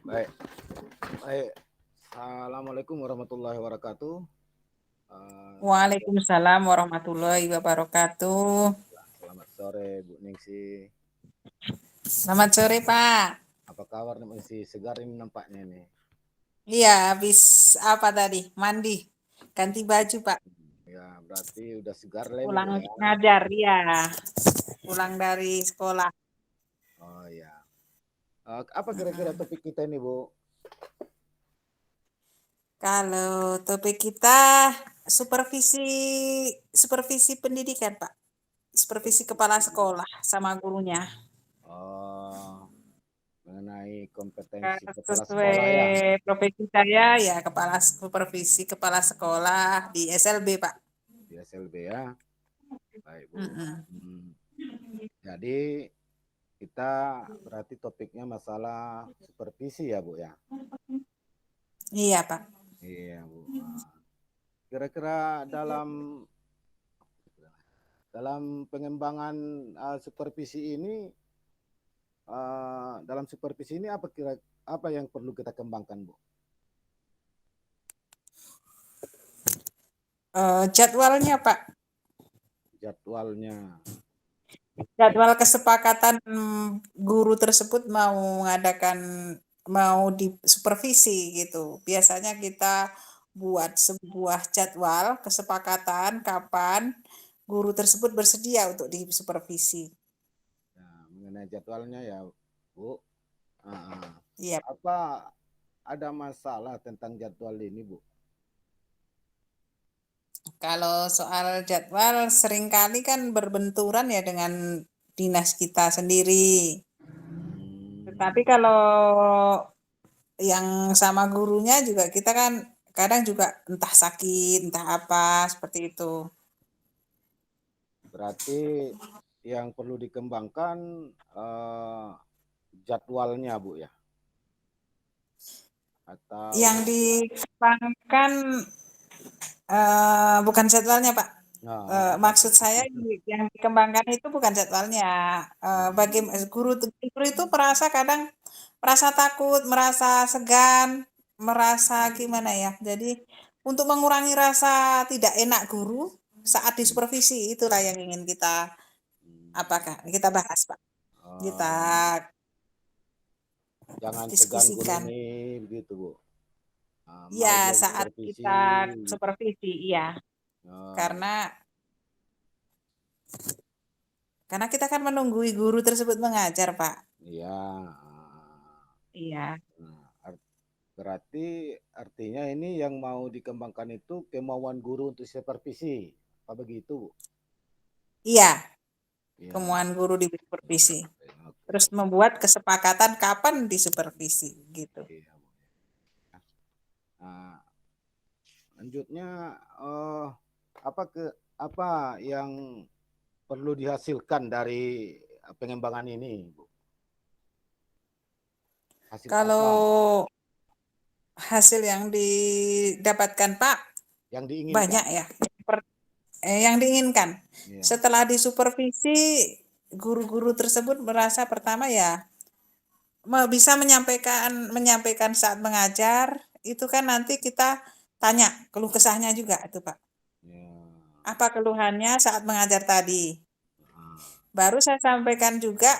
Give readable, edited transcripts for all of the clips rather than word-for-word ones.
Baik, baik. Assalamualaikum warahmatullahi wabarakatuh. Waalaikumsalam warahmatullahi wabarakatuh. Selamat sore Bu Ningsi. Selamat sore, Pak. Apa kabar nih masih segar ini nampaknya nih. Iya, habis apa tadi? Mandi. Ganti baju, Pak. Ya berarti udah segar lah ini Bu Pulang ya. ngajar, ya. Pulang dari sekolah. Oh ya. Apa kira-kira topik kita ini Bu? Kalau topik kita supervisi supervisi pendidikan, Pak. Supervisi kepala sekolah sama gurunya. Oh, mengenai kompetensi kepala Sesuai sekolah ya. profesi saya, ya supervisi kepala sekolah di SLB, Pak. Di SLB ya. Baik Bu. Mm-mm. Jadi kita berarti topiknya masalah supervisi ya Bu ya. Iya, Pak. Iya Bu. Kira-kira dalam pengembangan supervisi ini, dalam supervisi ini apa yang perlu kita kembangkan, Bu? Jadwalnya, Pak. Jadwalnya. Jadwal kesepakatan guru tersebut mau di supervisi gitu. Biasanya kita buat sebuah jadwal kesepakatan kapan guru tersebut bersedia untuk disupervisi. Nah, mengenai jadwalnya ya, Bu. Iya. Apa ada masalah tentang jadwal ini, Bu? Kalau soal jadwal seringkali kan berbenturan ya dengan dinas kita sendiri. Tetapi kalau yang sama gurunya juga kita kan kadang juga entah sakit, entah apa, seperti itu. Berarti yang perlu dikembangkan jadwalnya, Bu ya? Yang Atau dikembangkan bukan jadwalnya, Pak. apa Maksud tuh? saya yang dikembangkan itu bukan jadwalnya. Bagi guru itu kadang merasa takut, merasa segan, merasa gimana ya. Jadi untuk mengurangi rasa tidak enak guru saat disupervisi, itulah yang ingin kita bahas, Pak. Kita Jangan segan guru diskusikan. nih, begitu Bu. Mau Ya, dia saat supervisi, kita gitu. supervisi, iya. Oh, Karena kita kan menunggui guru tersebut mengajar, Pak. iya. Iya. Nah, berarti artinya ini yang mau dikembangkan itu kemauan guru untuk supervisi. Apa begitu, Bu? Iya, Iya. kemauan guru di supervisi. Oke, oke. Terus membuat kesepakatan kapan disupervisi, gitu. Iya, Bu. Nah, lanjutnya apa yang perlu dihasilkan dari pengembangan ini, Bu? Hasil apa Kalau hasil yang didapatkan, Pak, yang diinginkan? banyak ya. Yang diinginkan. Iya. Setelah disupervisi, guru-guru tersebut merasa pertama ya bisa menyampaikan saat mengajar, itu kan nanti kita tanya keluh kesahnya juga itu, Pak. Ya. Apa keluhannya saat mengajar tadi? Ah, Baru saya sampaikan juga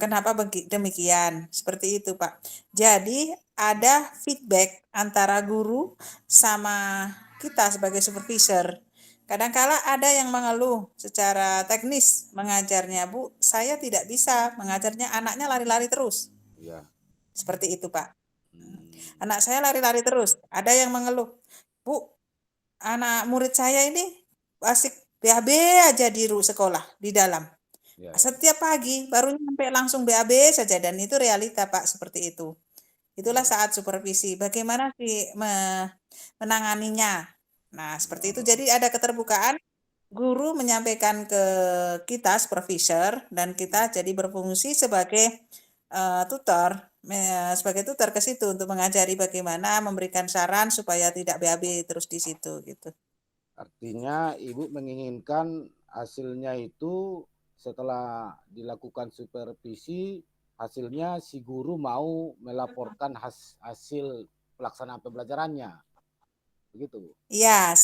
kenapa demikian. Seperti itu, Pak. Jadi ada feedback antara guru sama kita sebagai supervisor. Kadangkala ada yang mengeluh secara teknis mengajarnya, Bu, saya tidak bisa mengajarnya, anaknya lari-lari terus. iya. Seperti itu, Pak. Hmm, Anak saya lari-lari terus. Ada yang mengeluh, Bu, anak murid saya ini asik BAB aja di sekolah, di dalam. ya, ya. Setiap pagi baru sampai langsung BAB saja, dan itu realita, Pak, seperti itu. Itulah Iya. saat supervisi. Bagaimana sih menanganinya? Nah, seperti itu. Oh, Jadi ada keterbukaan, guru menyampaikan ke kita supervisor, dan kita jadi berfungsi sebagai sebagai tutor ke situ untuk mengajari bagaimana memberikan saran supaya tidak BAB terus di situ gitu. artinya Ibu menginginkan hasilnya itu setelah dilakukan supervisi hasilnya si guru mau melaporkan hasil pelaksanaan pembelajarannya. Begitu, Bu. Ya,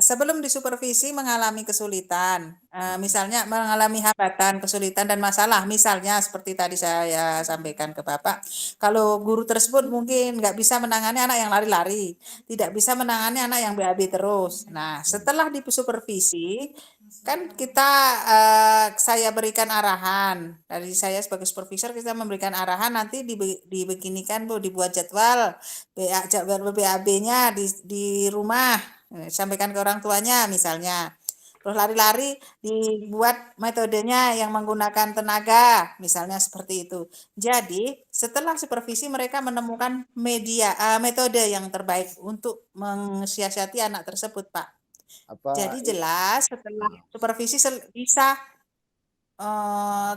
sebelum disupervisi mengalami kesulitan, misalnya mengalami hambatan, kesulitan dan masalah, misalnya seperti tadi saya sampaikan ke Bapak, kalau guru tersebut mungkin nggak bisa menangani anak yang lari-lari, tidak bisa menangani anak yang BAB terus. Nah, setelah disupervisi, kan kita saya berikan arahan dari saya sebagai supervisor, kita memberikan arahan nanti dibeginikan Bu, dibuat jadwal BAB-nya di rumah, sampaikan ke orang tuanya misalnya. Terus lari-lari dibuat metodenya yang menggunakan tenaga, misalnya seperti itu. Jadi setelah supervisi mereka menemukan metode yang terbaik untuk mensiasati anak tersebut, Pak. Jadi jelas setelah supervisi bisa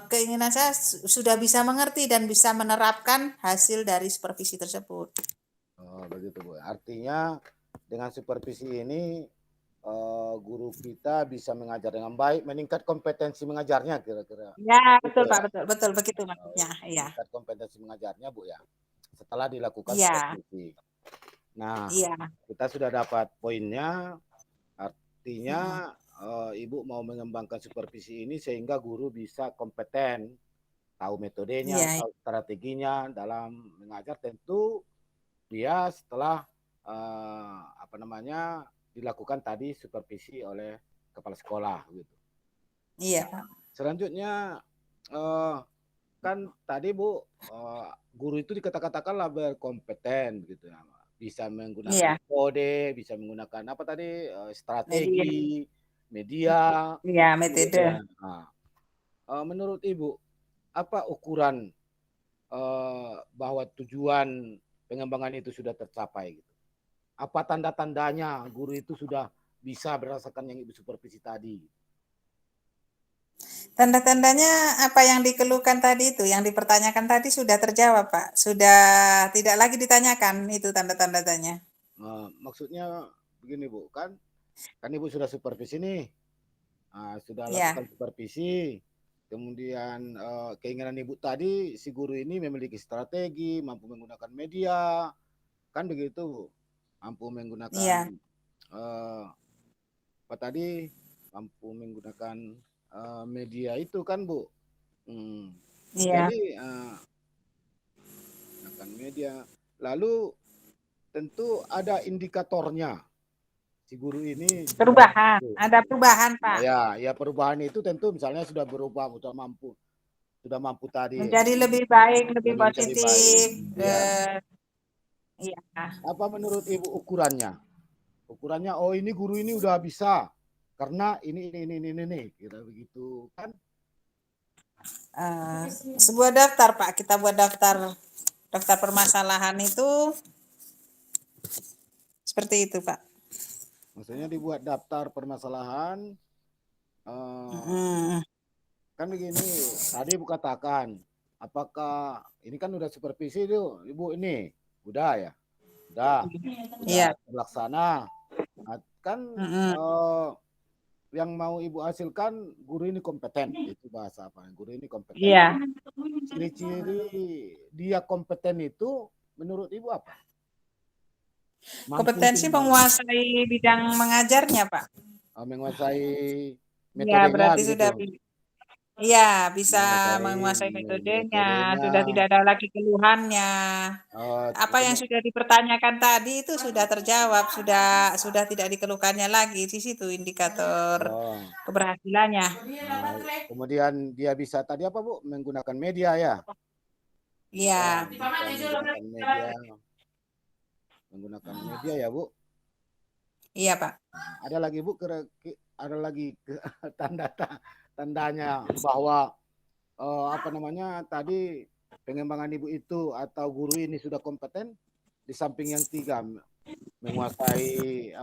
keinginan saya sudah bisa mengerti dan bisa menerapkan hasil dari supervisi tersebut. Oh, begitu, Bu. Artinya dengan supervisi ini guru kita bisa mengajar dengan baik, meningkat kompetensi mengajarnya kira-kira. Ya, betul Gitu Pak, ya. betul begitu maksudnya. Iya. Meningkat kompetensi mengajarnya, Bu ya. Setelah dilakukan Iya. supervisi. Nah, Iya. kita sudah dapat poinnya. Artinya Ibu mau mengembangkan supervisi ini sehingga guru bisa kompeten, tahu metodenya, Iya. tahu strateginya dalam mengajar. Tentu dia setelah dilakukan tadi supervisi oleh kepala sekolah gitu. Iya, Pak. Selanjutnya kan tadi Bu, guru itu dikatakanlah berkompeten gitu ya, bisa menggunakan kode, bisa menggunakan apa tadi strategi, media, Iya, gitu metode. ya. Nah, menurut Ibu apa ukuran bahwa tujuan pengembangan itu sudah tercapai gitu? Apa tanda-tandanya guru itu sudah bisa berdasarkan yang Ibu supervisi tadi? Tanda-tandanya apa yang dikeluhkan tadi itu, yang dipertanyakan tadi sudah terjawab, Pak. Sudah tidak lagi ditanyakan itu tanda-tandanya. Maksudnya begini Bu, kan Ibu sudah supervisi nih, sudah Iya. lakukan supervisi, kemudian keinginan Ibu tadi si guru ini memiliki strategi, mampu menggunakan media, kan begitu Bu, mampu menggunakan Iya. apa tadi, mampu menggunakan media itu kan Bu. Iya. Jadi menggunakan media, lalu tentu ada indikatornya. Si guru ini Perubahan, ada perubahan, Pak. ya perubahan itu tentu misalnya sudah berubah, sudah mampu tadi Menjadi lebih baik, lebih menjadi positif. baik. Ya. Iya. Apa menurut Ibu ukurannya? Ukurannya, oh ini guru ini udah bisa karena ini kira begitu kan? Sebuah daftar Pak, kita buat daftar permasalahan itu seperti itu Pak. Maksudnya dibuat daftar permasalahan. Kan begini, tadi Ibu katakan, apakah ini kan udah supervisi tuh Ibu ini, udah ya, udah terlaksana, kan yang mau Ibu hasilkan guru ini kompeten, itu bahasa apa? Guru ini kompeten. Iya. Ciri-ciri dia kompeten itu menurut Ibu apa? Kompetensi menguasai bidang mengajarnya, Pak. Menguasai metodenya. Ya, berarti begitu. Sudah. Iya, bisa menguasai metodenya. Sudah tidak ada lagi keluhannya. Apa yang sudah dipertanyakan tadi itu sudah terjawab, sudah tidak dikeluhkannya lagi. Di situ indikator keberhasilannya. Kemudian dia bisa tadi apa Bu? Menggunakan media ya? Iya. Menggunakan media ya Bu? Iya Pak. Ada lagi Bu, ada lagi tandanya bahwa tadi pengembangan Ibu itu atau guru ini sudah kompeten di samping yang 3, menguasai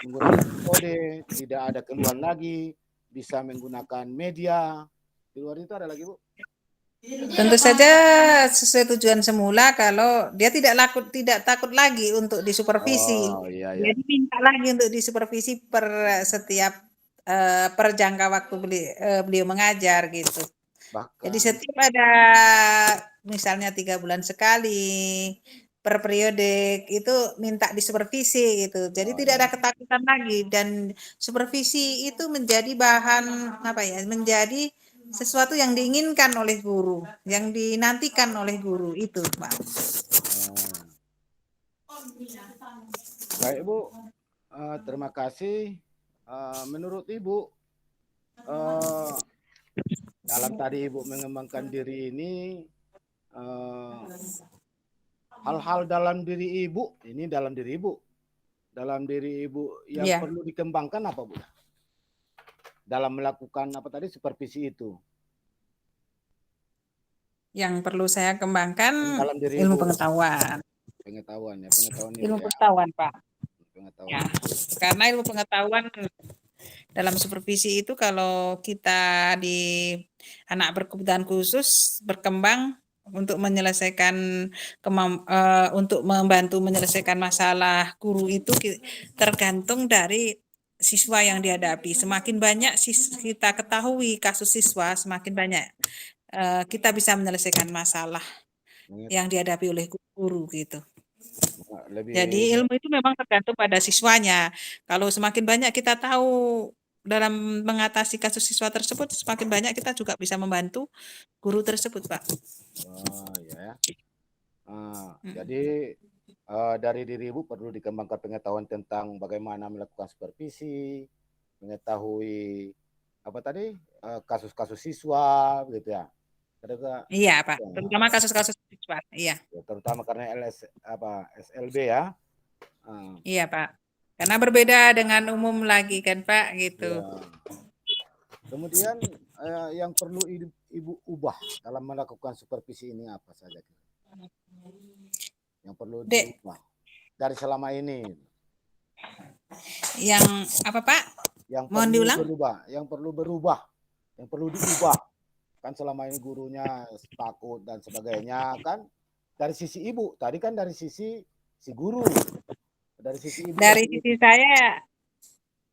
menggunakan kode, tidak ada keluhan lagi, bisa menggunakan media. Di luar itu ada lagi Bu? Tentu saja sesuai tujuan semula, kalau dia tidak takut lagi untuk disupervisi. Iya. Jadi minta lagi untuk disupervisi per jangka waktu beliau mengajar gitu. Jadi Bahkan setiap ada misalnya 3 bulan sekali per periode itu minta disupervisi gitu. Jadi oh tidak ya, ada ketakutan lagi dan supervisi itu menjadi bahan apa ya? Menjadi sesuatu yang diinginkan oleh guru, yang dinantikan oleh guru itu, Pak. oh. Baik Bu, terima kasih. Menurut Ibu, eh, dalam tadi Ibu mengembangkan diri ini, eh, hal-hal dalam diri Ibu, ini dalam diri Ibu yang Iya, perlu dikembangkan apa Bu? Dalam melakukan apa tadi supervisi itu, yang perlu saya kembangkan dalam diri ilmu Ibu, pengetahuan. pengetahuan ya, pengetahuan Ibu Ilmu ya, pengetahuan, Pak. pengetahuan Ya, Ibu. karena ilmu pengetahuan dalam supervisi itu kalau kita di anak berkebutuhan khusus berkembang untuk menyelesaikan untuk membantu menyelesaikan masalah guru itu tergantung dari siswa yang dihadapi. Semakin banyak kita ketahui kasus siswa, semakin banyak kita bisa menyelesaikan masalah yang dihadapi oleh guru gitu. Lebih Jadi ilmu itu memang tergantung pada siswanya. Kalau semakin banyak kita tahu dalam mengatasi kasus siswa tersebut, semakin banyak kita juga bisa membantu guru tersebut, Pak. oh ya. Mm. Jadi dari diri Ibu perlu dikembangkan pengetahuan tentang bagaimana melakukan supervisi, mengetahui apa tadi kasus-kasus siswa, gitu ya. Terus, Iya, Pak. ya, Terutama kasus-kasus siswa. Iya, terutama karena SLB ya. Ah, iya, Pak. Karena berbeda dengan umum lagi kan, Pak, gitu. ya. Kemudian yang perlu Ibu ubah dalam melakukan supervisi ini apa saja? Yang perlu Dek, diubah dari selama ini, yang apa, Pak? yang Mohon perlu diulang. berubah, yang perlu diubah. Kan selama ini gurunya takut dan sebagainya kan. Dari sisi Ibu, tadi kan dari sisi si guru, dari sisi Ibu Dari waktu itu. sisi saya,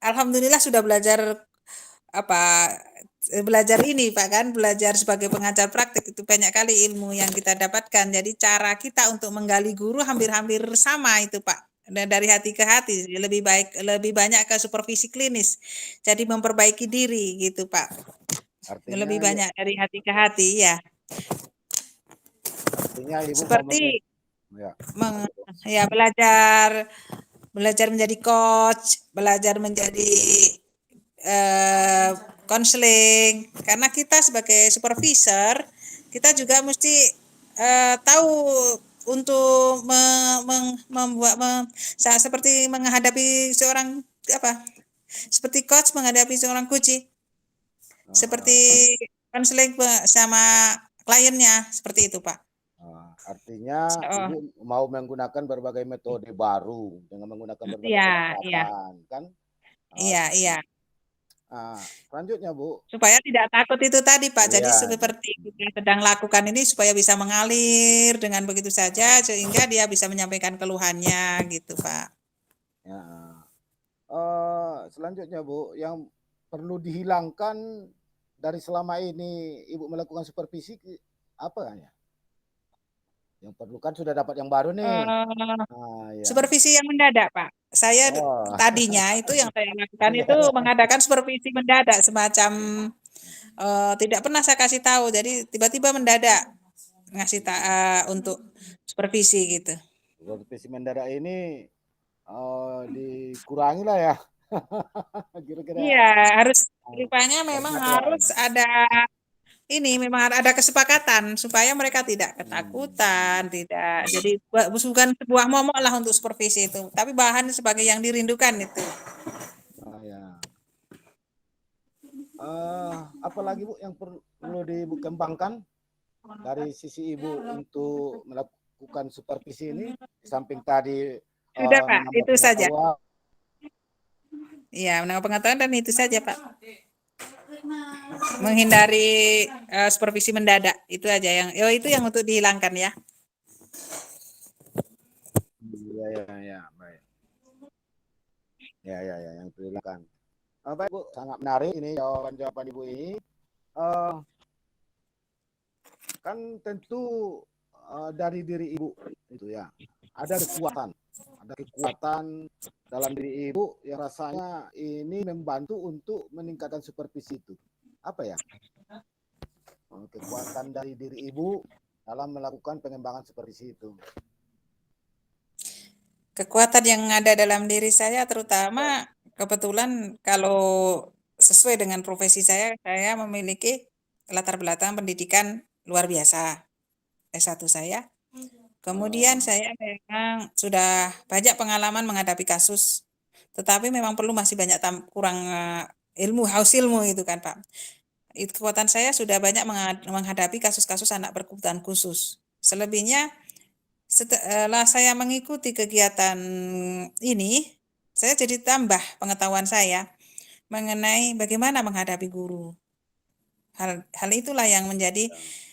alhamdulillah sudah apa belajar ini Pak kan belajar sebagai pengajar praktik itu banyak kali ilmu yang kita dapatkan. Jadi cara kita untuk menggali guru hampir-hampir sama itu Pak. Dan dari hati ke hati lebih banyak ke supervisi klinis. Jadi memperbaiki diri gitu Pak. Artinya, Lebih banyak dari hati ke hati ya. artinya Ibu mau Seperti ya, meng, ya belajar belajar menjadi coach, belajar menjadi konseling karena kita sebagai supervisor kita juga mesti tahu untuk membuat seperti menghadapi seorang apa seperti coach menghadapi seorang coach seperti konseling sama kliennya seperti itu Pak. artinya Oh, Ibu mau menggunakan berbagai metode baru dengan menggunakan berbagai iya iya pendekatan kan. iya iya Selanjutnya Bu, supaya tidak takut itu tadi Pak. Jadi iya, seperti kita sedang lakukan ini supaya bisa mengalir dengan begitu saja sehingga dia bisa menyampaikan keluhannya gitu Pak. ya. Selanjutnya Bu, yang perlu dihilangkan dari selama ini Ibu melakukan supervisi apa ya? Yang perlu kan sudah dapat yang baru nih. Eh, Ya. supervisi yang mendadak Pak. Saya Oh, tadinya itu yang saya lakukan iya, itu mengadakan supervisi mendadak semacam tidak pernah saya kasih tahu. Jadi tiba-tiba mendadak ngasih untuk supervisi gitu. supervisi mendadak ini dikurangi lah ya. Iya, Kira-kira harus rupanya memang banyak ya. harus ada ini memang ada kesepakatan supaya mereka tidak ketakutan, tidak. Jadi bukan sebuah momok lah untuk supervisi itu, tapi bahan sebagai yang dirindukan itu. Ya. Apalagi Bu yang perlu dikembangkan dari sisi Ibu untuk melakukan supervisi ini, di samping tadi Sudah Pak, menambah itu saja. pengetahuan. Ya, menambah pengetahuan dan itu saja Pak. Menghindari supervisi mendadak itu aja yang, itu yang untuk dihilangkan ya. Ya, ya, ya, baik. Ya, ya, ya, yang dihilangkan. Baik Bu, sangat menarik ini jawaban-jawaban Ibu ini. Uh, kan tentu dari diri ibu itu ya ada kekuatan dalam diri ibu yang rasanya ini membantu untuk meningkatkan supervisi itu. Apa ya? Kekuatan dari diri ibu dalam melakukan pengembangan supervisi itu. Kekuatan yang ada dalam diri saya terutama kebetulan kalau sesuai dengan profesi saya memiliki latar belakang pendidikan luar biasa. S1 saya. Kemudian Oh, saya memang sudah banyak pengalaman menghadapi kasus, tetapi memang perlu masih banyak kurang ilmu, haus ilmu itu kan Pak. Itu kekuatan saya sudah banyak menghadapi kasus-kasus anak berkebutuhan khusus. Selebihnya setelah saya mengikuti kegiatan ini, saya jadi tambah pengetahuan saya mengenai bagaimana menghadapi guru. Hal itulah yang menjadi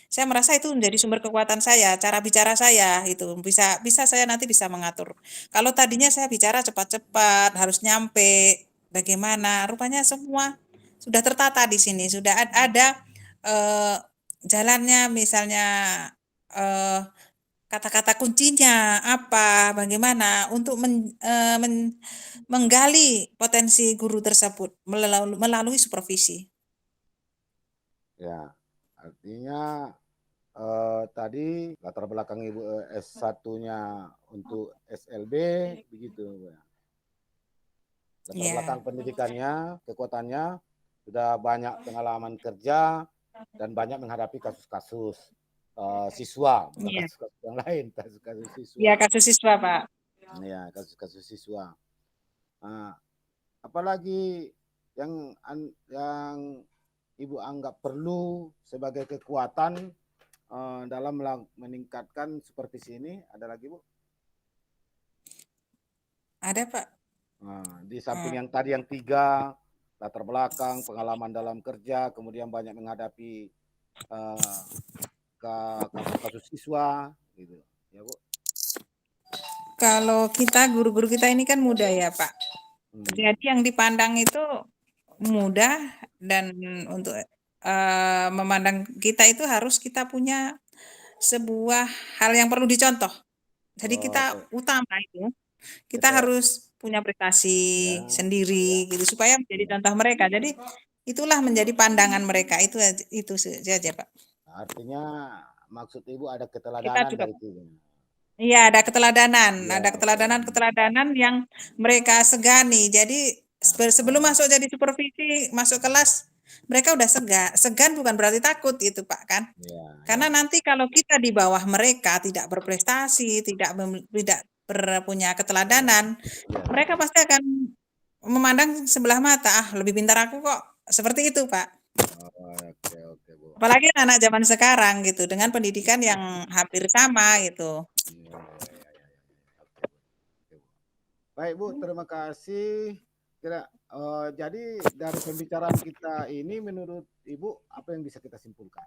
saya merasa itu menjadi sumber kekuatan saya, cara bicara saya itu bisa bisa saya nanti bisa mengatur. Kalau tadinya saya bicara cepat-cepat, harus nyampe, bagaimana? Rupanya semua sudah tertata di sini, sudah ada eh, jalannya, misalnya eh, kata-kata kuncinya apa, bagaimana untuk menggali potensi guru tersebut melalui supervisi. ya. Artinya tadi latar belakang ibu S1-nya untuk SLB begitu. Latar belakang Ya, pendidikannya, kekuatannya sudah banyak pengalaman kerja dan banyak menghadapi kasus-kasus siswa, bukan iya. kasus-kasus yang lain, kasus-kasus Ya, siswa. kasus siswa, Pak. Ya, kasus-kasus siswa. Nah, apalagi yang ibu anggap perlu sebagai kekuatan dalam meningkatkan supervisi ini ada lagi bu? Ada, Pak. Nah, di Eh, samping yang tadi yang tiga latar belakang, pengalaman dalam kerja, kemudian banyak menghadapi uh, kasus-kasus siswa, gitu, ya bu. Kalau kita, guru-guru kita ini kan muda ya, Pak. Hmm. Jadi yang dipandang itu mudah dan untuk memandang kita itu harus kita punya sebuah hal yang perlu dicontoh. Jadi Oh, kita utama itu, kita kita harus punya prestasi ya, sendiri gitu supaya menjadi ya. contoh mereka. Jadi itulah menjadi pandangan mereka itu saja, Pak. Artinya maksud ibu ada Kita keteladanan juga dari itu. iya, Ya, ada keteladanan yang mereka segani. Jadi sebelum oh, masuk jadi supervisi, masuk kelas, mereka udah segan bukan berarti takut gitu, Pak, kan? ya, Karena ya, nanti kalau kita di bawah mereka tidak berprestasi, tidak punya ya, keteladanan, ya, ya. mereka pasti akan memandang sebelah mata, ah lebih pintar aku kok. Seperti itu, Pak. Oh, oke, oke, Bu. Apalagi anak zaman sekarang gitu, dengan pendidikan yang hampir sama gitu. Ya, ya, ya, ya, ya. Oke, Bu. Oke, Bu. Baik, Bu, terima kasih. Jadi dari pembicaraan kita ini menurut Ibu apa yang bisa kita simpulkan?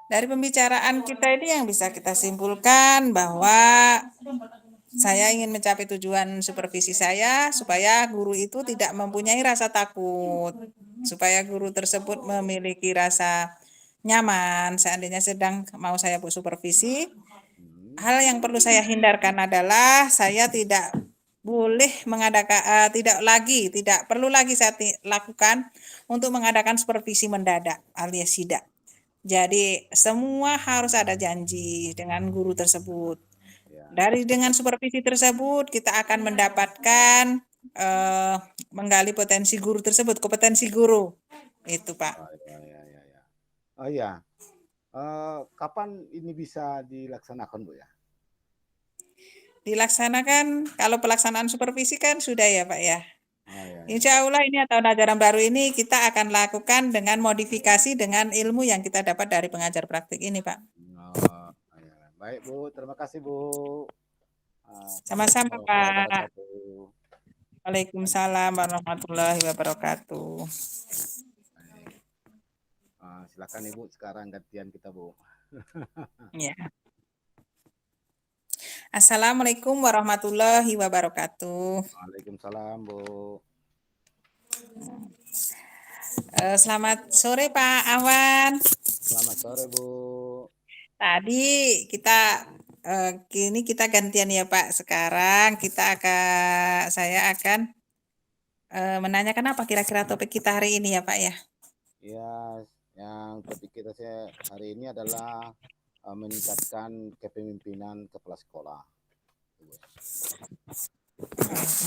Dari pembicaraan kita ini yang bisa kita simpulkan bahwa saya ingin mencapai tujuan supervisi saya supaya guru itu tidak mempunyai rasa takut, supaya guru tersebut memiliki rasa nyaman seandainya sedang mau saya supervisi. Hmm. Hal yang perlu saya hindarkan adalah saya tidak boleh mengadakan tidak perlu lagi saya lakukan untuk mengadakan supervisi mendadak alias sidak. Jadi semua harus ada janji dengan guru tersebut. Ya, Dengan supervisi tersebut kita akan mendapatkan eh, menggali potensi guru tersebut, kompetensi guru. Itu, Pak. oh, ya, ya, ya, ya. Oh iya, kapan ini bisa dilaksanakan, Bu ya? Dilaksanakan kalau pelaksanaan supervisi kan sudah ya, Pak ya. Oh ya, ya, ya. Insya Allah ini tahun ajaran baru ini kita akan lakukan dengan modifikasi dengan ilmu yang kita dapat dari pengajar praktik ini, Pak. Oh, ya. Baik, Bu. Terima kasih, Bu. Assalamualaikum Sama-sama, warahmatullahi Pak. wabarakatuh. Waalaikumsalam warahmatullahi wabarakatuh. Baik. Silakan Ibu sekarang gantian kita, Bu. Ya. Assalamualaikum warahmatullahi wabarakatuh. Waalaikumsalam, Bu. Selamat sore Pak Awan. Selamat sore, Bu. Tadi kini kita gantian ya Pak. Sekarang saya akan menanyakan apa kira-kira topik kita hari ini ya Pak ya. Ya, yang topik kita hari ini adalah meningkatkan kepemimpinan kepala sekolah.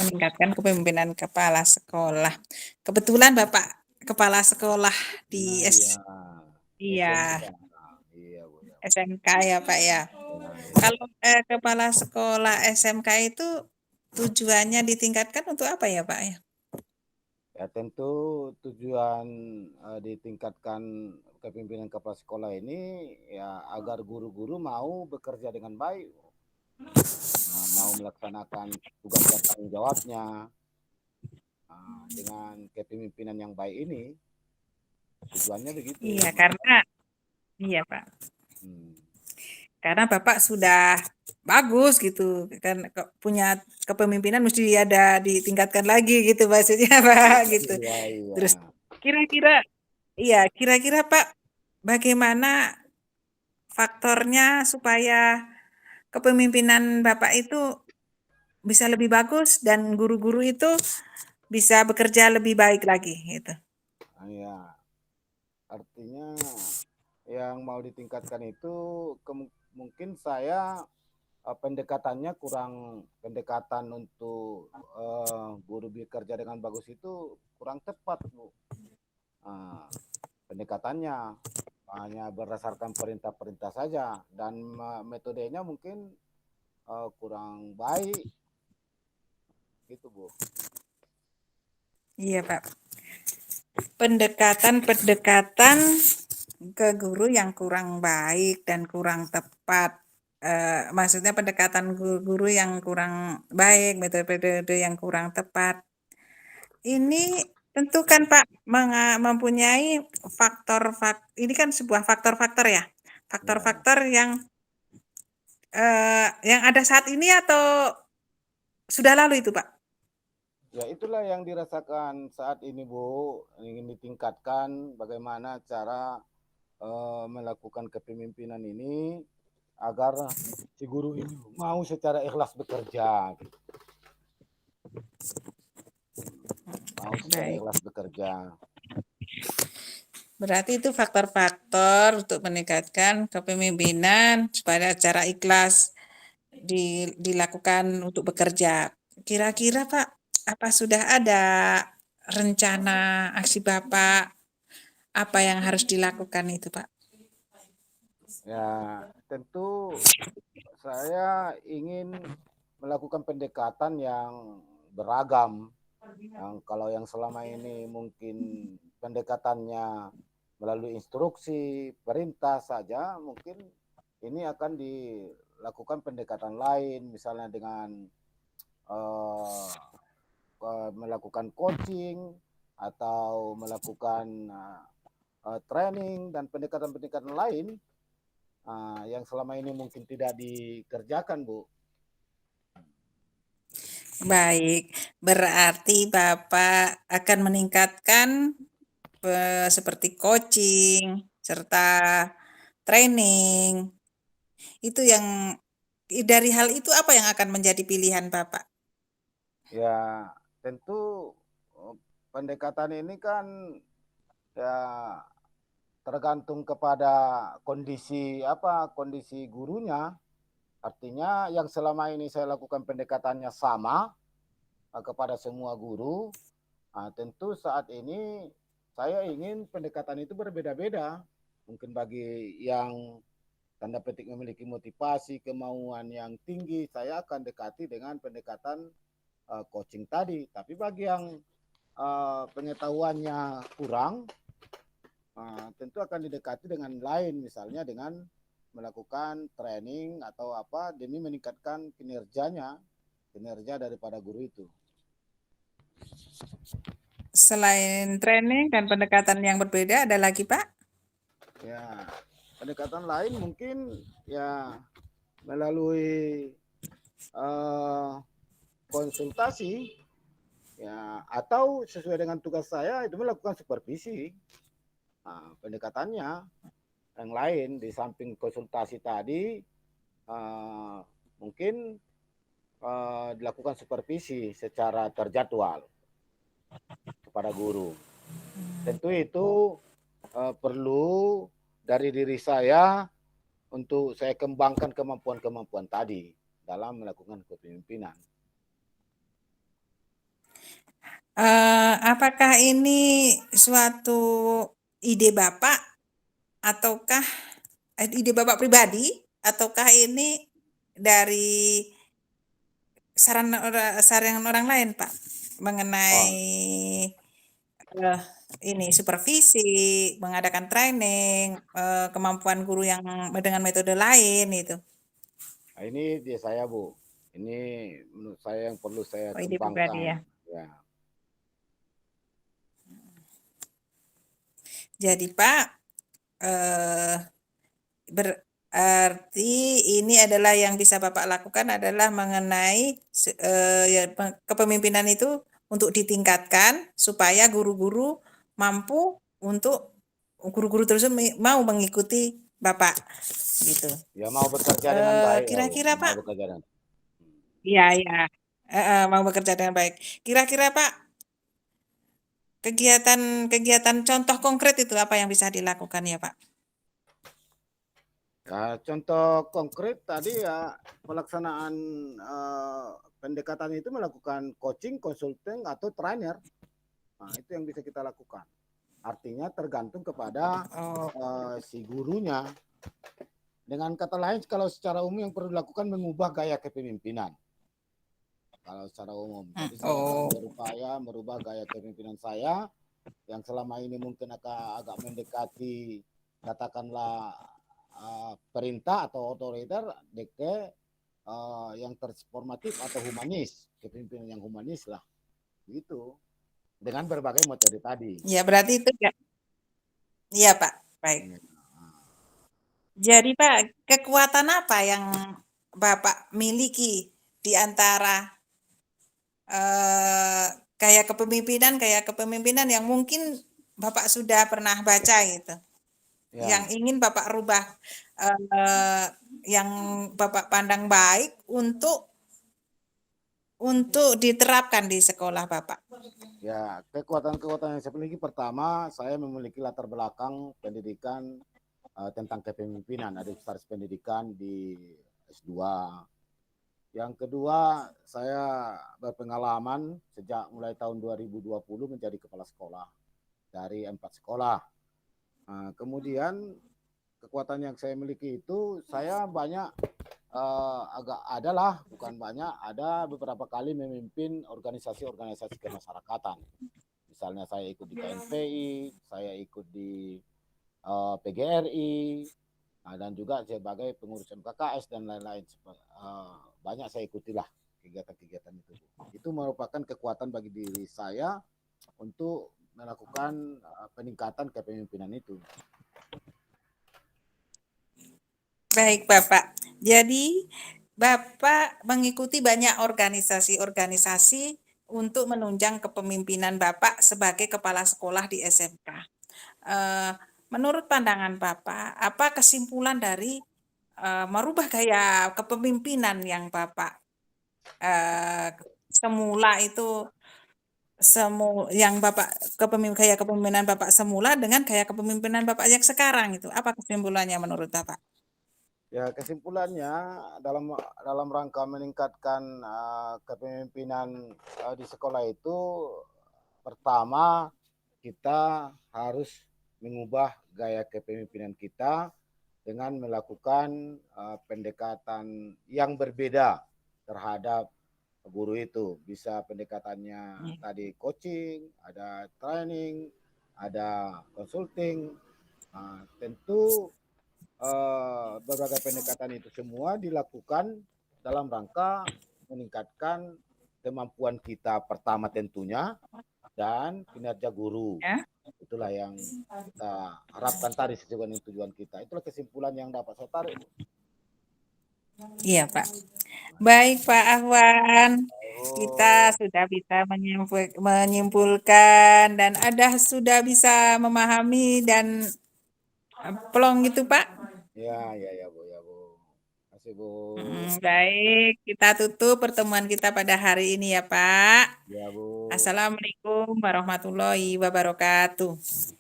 Meningkatkan kepemimpinan kepala sekolah. Kebetulan Bapak kepala sekolah di Nah, ya, iya, SMK. Iya, Bu. Ya, SMK ya Pak ya. ya, ya. Kalau kepala sekolah SMK itu tujuannya ditingkatkan untuk apa ya Pak ya? Ya, tentu tujuan ditingkatkan kepemimpinan kepala sekolah ini ya agar guru-guru mau bekerja dengan baik, mau melaksanakan tugas dan tanggung jawabnya. Dengan kepemimpinan yang baik ini, tujuannya begitu. Iya, karena iya Pak. Hmm. Karena Bapak sudah bagus gitu kan punya kepemimpinan mesti ada ditingkatkan lagi gitu maksudnya Pak gitu. Iya, iya. Terus kira-kira Pak bagaimana faktornya supaya kepemimpinan Bapak itu bisa lebih bagus dan guru-guru itu bisa bekerja lebih baik lagi gitu. Ya, artinya yang mau ditingkatkan itu mungkin saya pendekatannya pendekatan untuk guru bekerja dengan bagus itu kurang tepat, Bu. Pendekatannya hanya berdasarkan perintah-perintah saja dan metodenya mungkin kurang baik gitu, Bu. Iya Pak. Pendekatan ke guru yang kurang baik dan kurang tepat. Maksudnya pendekatan guru yang kurang baik, metode-metode yang kurang tepat. Ini tentu kan Pak mempunyai ini kan sebuah faktor-faktor ya. Faktor-faktor yang ada saat ini atau sudah lalu itu Pak? Ya itulah yang dirasakan saat ini, Bu. Ingin ditingkatkan bagaimana cara melakukan kepemimpinan ini agar si guru ini mau secara ikhlas bekerja. Mau secara Baik. ikhlas bekerja. Berarti itu faktor-faktor untuk meningkatkan kepemimpinan supaya secara ikhlas dilakukan untuk bekerja. Kira-kira Pak, apa sudah ada rencana aksi Bapak apa yang harus dilakukan itu Pak? Ya, tentu saya ingin melakukan pendekatan yang beragam. Kalau yang selama ini mungkin pendekatannya melalui instruksi, perintah saja, mungkin ini akan dilakukan pendekatan lain, misalnya dengan melakukan coaching atau melakukan training dan pendekatan-pendekatan lain yang selama ini mungkin tidak dikerjakan, Bu. Baik, berarti Bapak akan meningkatkan seperti coaching serta training. Itu yang dari hal itu apa yang akan menjadi pilihan Bapak? Ya, tentu pendekatan ini kan ya tergantung kepada kondisi gurunya. Artinya yang selama ini saya lakukan pendekatannya sama kepada semua guru. Tentu saat ini saya ingin pendekatan itu berbeda-beda. Mungkin bagi yang tanda petik memiliki motivasi, kemauan yang tinggi, saya akan dekati dengan pendekatan coaching tadi. Tapi bagi yang pengetahuannya kurang, tentu akan didekati dengan lain, misalnya dengan melakukan training atau apa demi meningkatkan kinerja daripada guru itu. Selain training dan pendekatan yang berbeda, ada lagi Pak? Ya, pendekatan lain mungkin ya melalui konsultasi Ya, atau sesuai dengan tugas saya itu melakukan supervisi. Pendekatannya yang lain di samping konsultasi tadi, mungkin dilakukan supervisi secara terjadwal kepada guru. Tentu itu perlu dari diri saya untuk saya kembangkan kemampuan-kemampuan tadi dalam melakukan kepemimpinan. Apakah ini suatu ide Bapak ataukah ide Bapak pribadi ataukah ini dari saran orang lain, Pak, mengenai Oh, ini supervisi, mengadakan training, kemampuan guru yang dengan metode lain itu? ini dia saya, Bu. Ini menurut saya yang perlu saya Oh, ide pribadi kembangkan. ya. Ya, Jadi Pak, eh, berarti ini adalah yang bisa Bapak lakukan adalah mengenai ya, kepemimpinan itu untuk ditingkatkan supaya guru-guru mampu untuk guru-guru tersebut mau mengikuti Bapak gitu. ya mau bekerja dengan baik lah, Bu. Kira-kira Mau Pak, bekerja dengan. iya iya, mau bekerja dengan baik. Kira-kira Pak, kegiatan contoh konkret itu apa yang bisa dilakukan ya Pak? Ya, contoh konkret tadi ya pelaksanaan pendekatan itu melakukan coaching, consulting atau trainer. Nah, itu yang bisa kita lakukan. Artinya tergantung kepada Oh, si gurunya. Dengan kata lain, kalau secara umum yang perlu dilakukan mengubah gaya kepemimpinan. Kalau secara umum. Jadi saya akan oh, berupaya merubah gaya kepemimpinan saya yang selama ini mungkin agak mendekati katakanlah perintah atau otoriter ke yang transformatif atau humanis, kepemimpinan yang humanis lah. Gitu. Dengan berbagai metode tadi. ya berarti itu ya, iya Pak, baik. Ya. Jadi Pak, kekuatan apa yang Bapak miliki di antara eh, kayak kepemimpinan yang mungkin Bapak sudah pernah baca gitu, yang Ya. ingin Bapak rubah, eh, yang Bapak pandang baik untuk diterapkan di sekolah Bapak. Ya, kekuatan-kekuatan yang saya miliki pertama, saya memiliki latar belakang pendidikan tentang kepemimpinan, ada status pendidikan di S2. Yang kedua, saya berpengalaman sejak mulai tahun 2020 menjadi kepala sekolah dari 4 sekolah. Kemudian kekuatan yang saya miliki itu saya banyak agak adalah bukan banyak ada beberapa kali memimpin organisasi-organisasi kemasyarakatan. Misalnya saya ikut di KNPI, saya ikut di PGRI, dan juga sebagai pengurus MKKS dan lain-lain. Banyak saya ikutilah kegiatan-kegiatan itu. Itu merupakan kekuatan bagi diri saya untuk melakukan peningkatan kepemimpinan itu. Baik Bapak, jadi Bapak mengikuti banyak organisasi-organisasi untuk menunjang kepemimpinan Bapak sebagai kepala sekolah di SMK. Menurut pandangan Bapak, apa kesimpulan dari merubah gaya kepemimpinan yang Bapak semula itu yang Bapak gaya kepemimpinan Bapak semula dengan gaya kepemimpinan Bapak yang sekarang itu apa kesimpulannya menurut Bapak? Ya, kesimpulannya dalam dalam rangka meningkatkan kepemimpinan di sekolah itu pertama kita harus mengubah gaya kepemimpinan kita dengan melakukan pendekatan yang berbeda terhadap guru itu. Bisa pendekatannya tadi coaching, ada training, ada consulting. Tentu berbagai pendekatan itu semua dilakukan dalam rangka meningkatkan kemampuan kita pertama tentunya dan kinerja guru. Ya. Itulah yang kita harapkan tadi sesuai dengan tujuan kita. Itulah kesimpulan yang dapat saya tarik. Iya Pak. Baik Pak Ahwan. kita Oh, sudah bisa menyimpulkan dan sudah bisa memahami dan plong gitu, Pak. ya, ya, ya, Bu, ya, Bu. Kasih, Bu. Baik, kita tutup pertemuan kita pada hari ini ya, Pak. Ya, Bu. Assalamualaikum warahmatullahi wabarakatuh.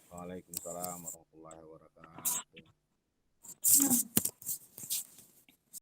Waalaikumsalam warahmatullahi wabarakatuh.